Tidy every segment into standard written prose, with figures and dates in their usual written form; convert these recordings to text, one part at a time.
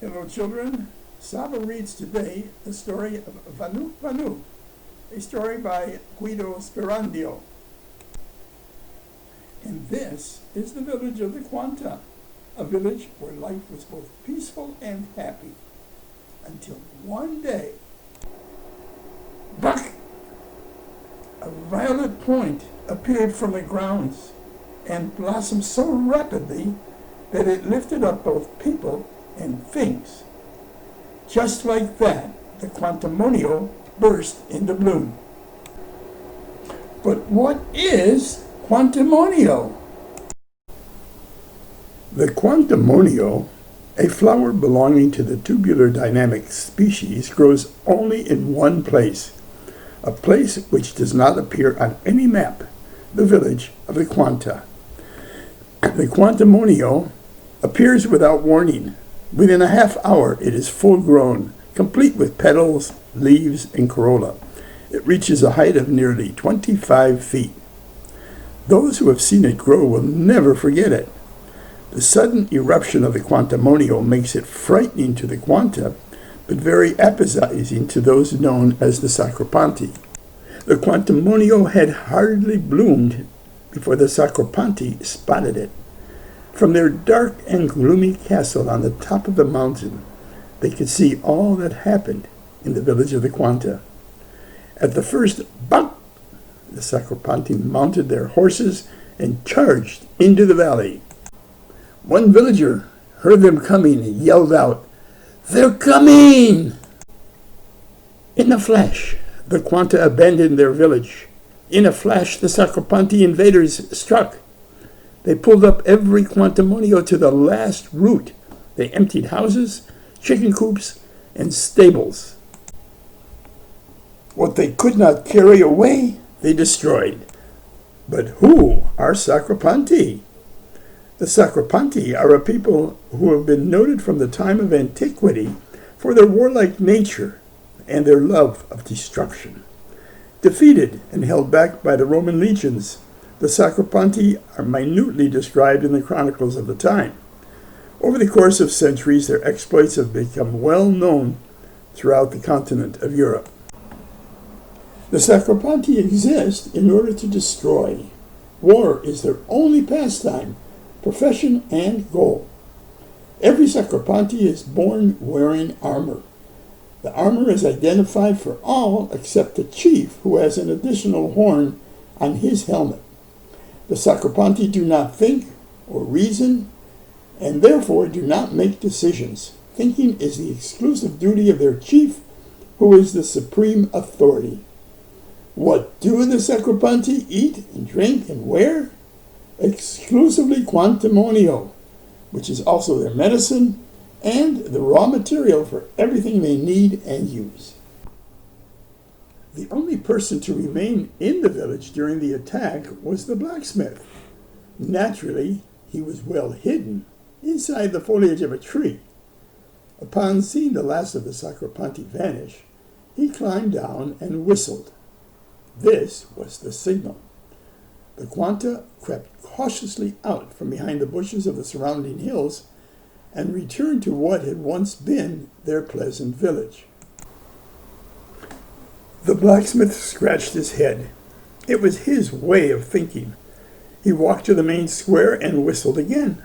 Hello children, Saba reads today the story of Vanuk, a story by Guido Sperandio. And this is the village of the Quanta, a village where life was both peaceful and happy, until one day, buck! A violet point appeared from the grounds and blossomed so rapidly that it lifted up both people and things. Just like that, the Quantamonio burst into bloom. But what is Quantamonio? The Quantamonio, a flower belonging to the tubular dynamic species, grows only in one place, a place which does not appear on any map, the village of the Quanta. The Quantamonio appears without warning. Within a half hour, it is full grown, complete with petals, leaves, and corolla. It reaches a height of nearly 25 feet. Those who have seen it grow will never forget it. The sudden eruption of the Quantamonio makes it frightening to the Quanta, but very appetizing to those known as the Sacropanti. The Quantamonio had hardly bloomed before the Sacropanti spotted it. From their dark and gloomy castle on the top of the mountain, they could see all that happened in the village of the Quanta. At the first bump, the Sacropanti mounted their horses and charged into the valley. One villager heard them coming and yelled out, "They're coming!" In a flash, the Quanta abandoned their village. In a flash, the Sacropanti invaders struck. They pulled up every Quantamonio to the last root. They emptied houses, chicken coops, and stables. What they could not carry away, they destroyed. But who are Sacropanti? The Sacropanti are a people who have been noted from the time of antiquity for their warlike nature and their love of destruction. Defeated and held back by the Roman legions, the Sacropanti are minutely described in the chronicles of the time. Over the course of centuries, their exploits have become well known throughout the continent of Europe. The Sacropanti exist in order to destroy. War is their only pastime, profession, and goal. Every Sacropanti is born wearing armor. The armor is identified for all except the chief, who has an additional horn on his helmet. The Sacropanti do not think or reason, and therefore do not make decisions. Thinking is the exclusive duty of their chief, who is the supreme authority. What do the Sacropanti eat and drink and wear? Exclusively Quantamonio, which is also their medicine and the raw material for everything they need and use. The only person to remain in the village during the attack was the blacksmith. Naturally, he was well hidden inside the foliage of a tree. Upon seeing the last of the Sacropanti vanish, he climbed down and whistled. This was the signal. The Quanta crept cautiously out from behind the bushes of the surrounding hills and returned to what had once been their pleasant village. The blacksmith scratched his head. It was his way of thinking. He walked to the main square and whistled again.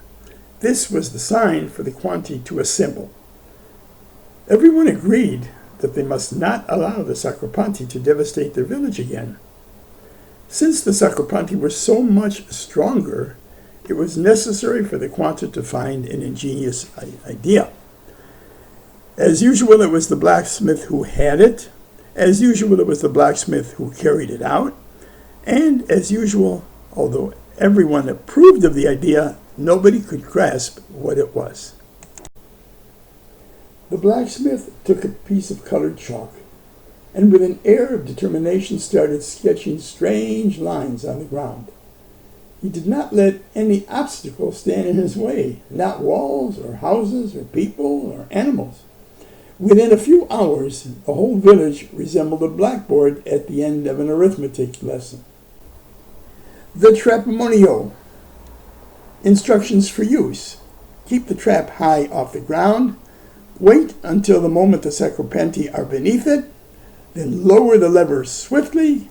This was the sign for the Quanti to assemble. Everyone agreed that they must not allow the Sacropanti to devastate their village again. Since the Sacropanti were so much stronger, it was necessary for the Quanta to find an ingenious idea. As usual, it was the blacksmith who had it. As usual, it was the blacksmith who carried it out. And as usual, although everyone approved of the idea, nobody could grasp what it was. The blacksmith took a piece of colored chalk and with an air of determination started sketching strange lines on the ground. He did not let any obstacle stand in his way, not walls or houses or people or animals. Within a few hours, the whole village resembled a blackboard at the end of an arithmetic lesson. The Trapamonio. Instructions for use. Keep the trap high off the ground. Wait until the moment the sacropanti are beneath it, then lower the lever swiftly.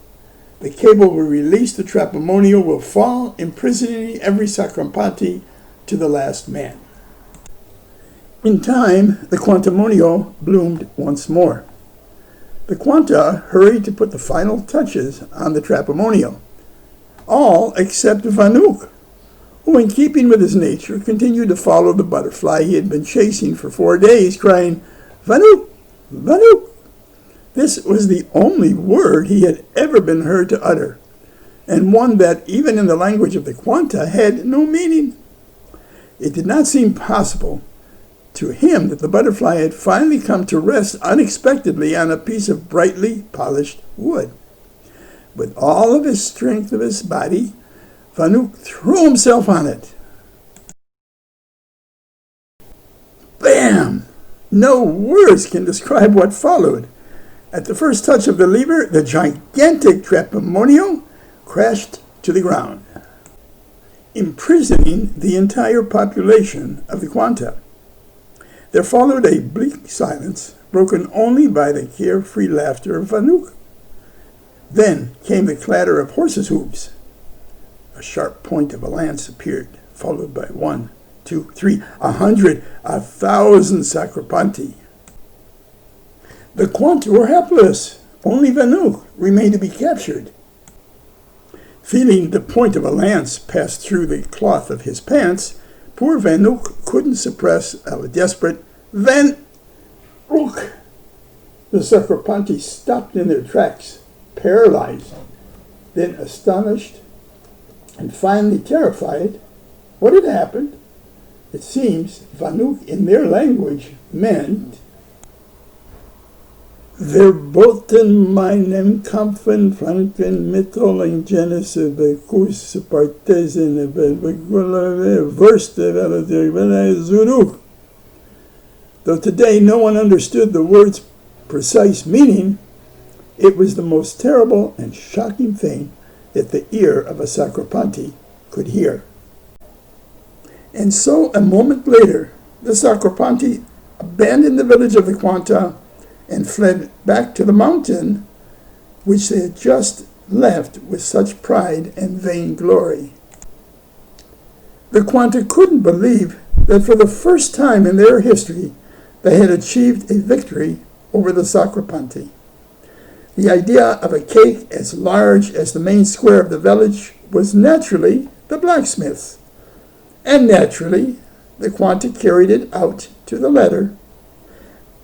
The cable will release, the trapemonio will fall, imprisoning every sacropanti to the last man. In time, the quantamonio bloomed once more. The quanta hurried to put the final touches on the trapemonio, all except Vanuk, who, in keeping with his nature, continued to follow the butterfly he had been chasing for 4 days, crying, "Vanuk! Vanuk!" This was the only word he had ever been heard to utter, and one that, even in the language of the quanta, had no meaning. It did not seem possible to him that the butterfly had finally come to rest unexpectedly on a piece of brightly polished wood. With all of his strength of his body, Vanuk threw himself on it. Bam! No words can describe what followed. At the first touch of the lever, the gigantic trapemonio crashed to the ground, imprisoning the entire population of the quanta. There followed a bleak silence, broken only by the carefree laughter of Vanuk. Then came the clatter of horses' hooves. A sharp point of a lance appeared, followed by 1, 2, 3, 100, 1,000 sacropanti. The quanta were helpless. Only Vanuk remained to be captured. Feeling the point of a lance pass through the cloth of his pants, poor Vanuk couldn't suppress a desperate "Vanuk!" The sacropanti stopped in their tracks, paralyzed, then astonished, and finally terrified. What had happened? It seems Vanuk in their language meant, "Verboten meinem Kampfen Franken Mittel in Genesis Bekus Partesen Verste Zuruk." Though today no one understood the word's precise meaning, it was the most terrible and shocking thing that the ear of a sacropanti could hear. And so, a moment later, the sacropanti abandoned the village of the quanta and fled back to the mountain which they had just left with such pride and vainglory. The quanta couldn't believe that for the first time in their history they had achieved a victory over the sacropanti. The idea of a cake as large as the main square of the village was naturally the blacksmith's, and naturally the quanta carried it out to the letter,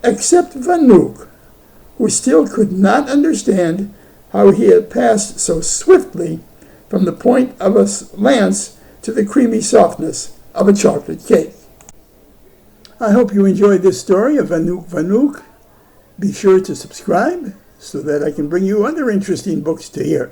except Vanuk, who still could not understand how he had passed so swiftly from the point of a lance to the creamy softness of a chocolate cake. I hope you enjoyed this story of Vanuk. Be sure to subscribe so that I can bring you other interesting books to hear.